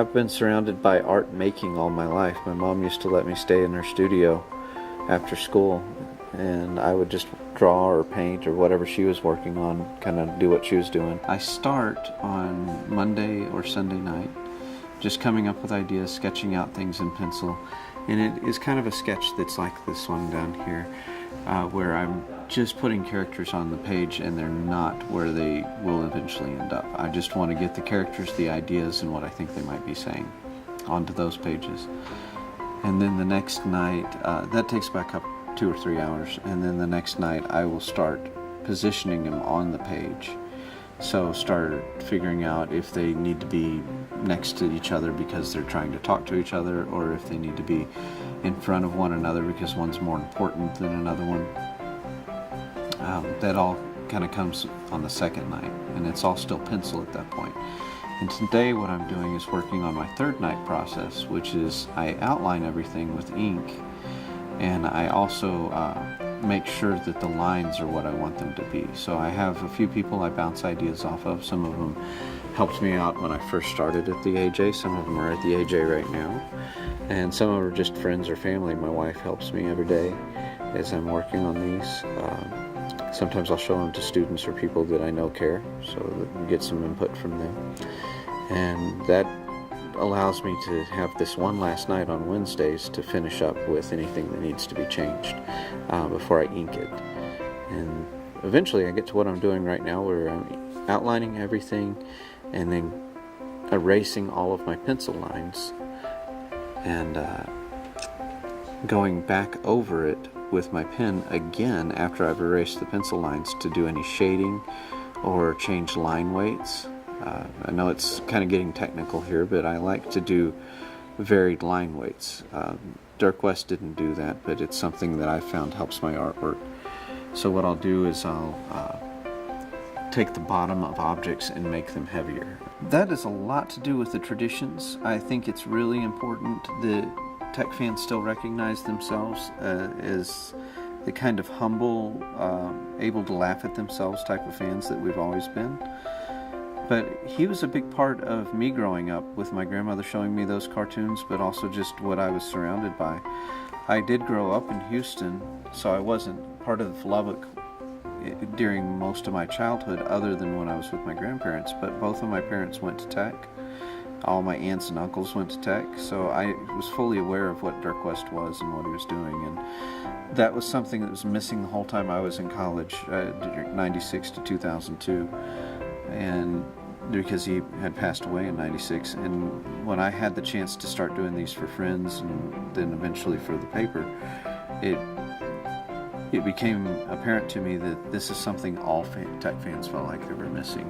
I've been surrounded by art making all my life. My mom used to let me stay in her studio after school, and I would just draw or paint or whatever she was working on, kind of do what she was doing. I start on Monday or Sunday night, just coming up with ideas, sketching out things in pencil, and it is kind of a sketch that's like this one down here, where I'm just putting characters on the page and they're not where they will eventually end up. I just want to get the characters, the ideas, and what I think they might be saying onto those pages. And then the next night, that takes back up 2 or 3 hours, and then the next night I will start positioning them on the page. So start figuring out if they need to be next to each other because they're trying to talk to each other, or if they need to be in front of one another because one's more important than another one. That all kind of comes on the second night, and it's all still pencil at that point. And today what I'm doing is working on my third night process, which is I outline everything with ink, and I also make sure that the lines are what I want them to be. So I have a few people I bounce ideas off of. Some of them helped me out when I first started at the AJ. Some of them are at the AJ right now. And some of them are just friends or family. My wife helps me every day as I'm working on these. Sometimes I'll show them to students or people that I know care, so that we get some input from them. And that allows me to have this one last night on Wednesdays to finish up with anything that needs to be changed before I ink it. And eventually I get to what I'm doing right now, where I'm outlining everything and then erasing all of my pencil lines and going back over it with my pen again after I've erased the pencil lines to do any shading or change line weights. I know it's kind of getting technical here, but I like to do varied line weights. Dirk West didn't do that, but it's something that I found helps my artwork. So what I'll do is I'll take the bottom of objects and make them heavier. That is a lot to do with the traditions. I think it's really important that tech fans still recognize themselves as the kind of humble, able to laugh at themselves type of fans that we've always been. But he was a big part of me growing up, with my grandmother showing me those cartoons, but also just what I was surrounded by. I did grow up in Houston, so I wasn't part of Lubbock during most of my childhood, other than when I was with my grandparents, but both of my parents went to tech. All my aunts and uncles went to tech, so I was fully aware of what Dirk West was and what he was doing, and that was something that was missing the whole time I was in college, 96 to 2002, and because he had passed away in 96. And when I had the chance to start doing these for friends and then eventually for the paper, it became apparent to me that this is something all tech fans felt like they were missing.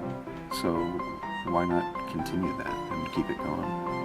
So why not continue that and keep it going?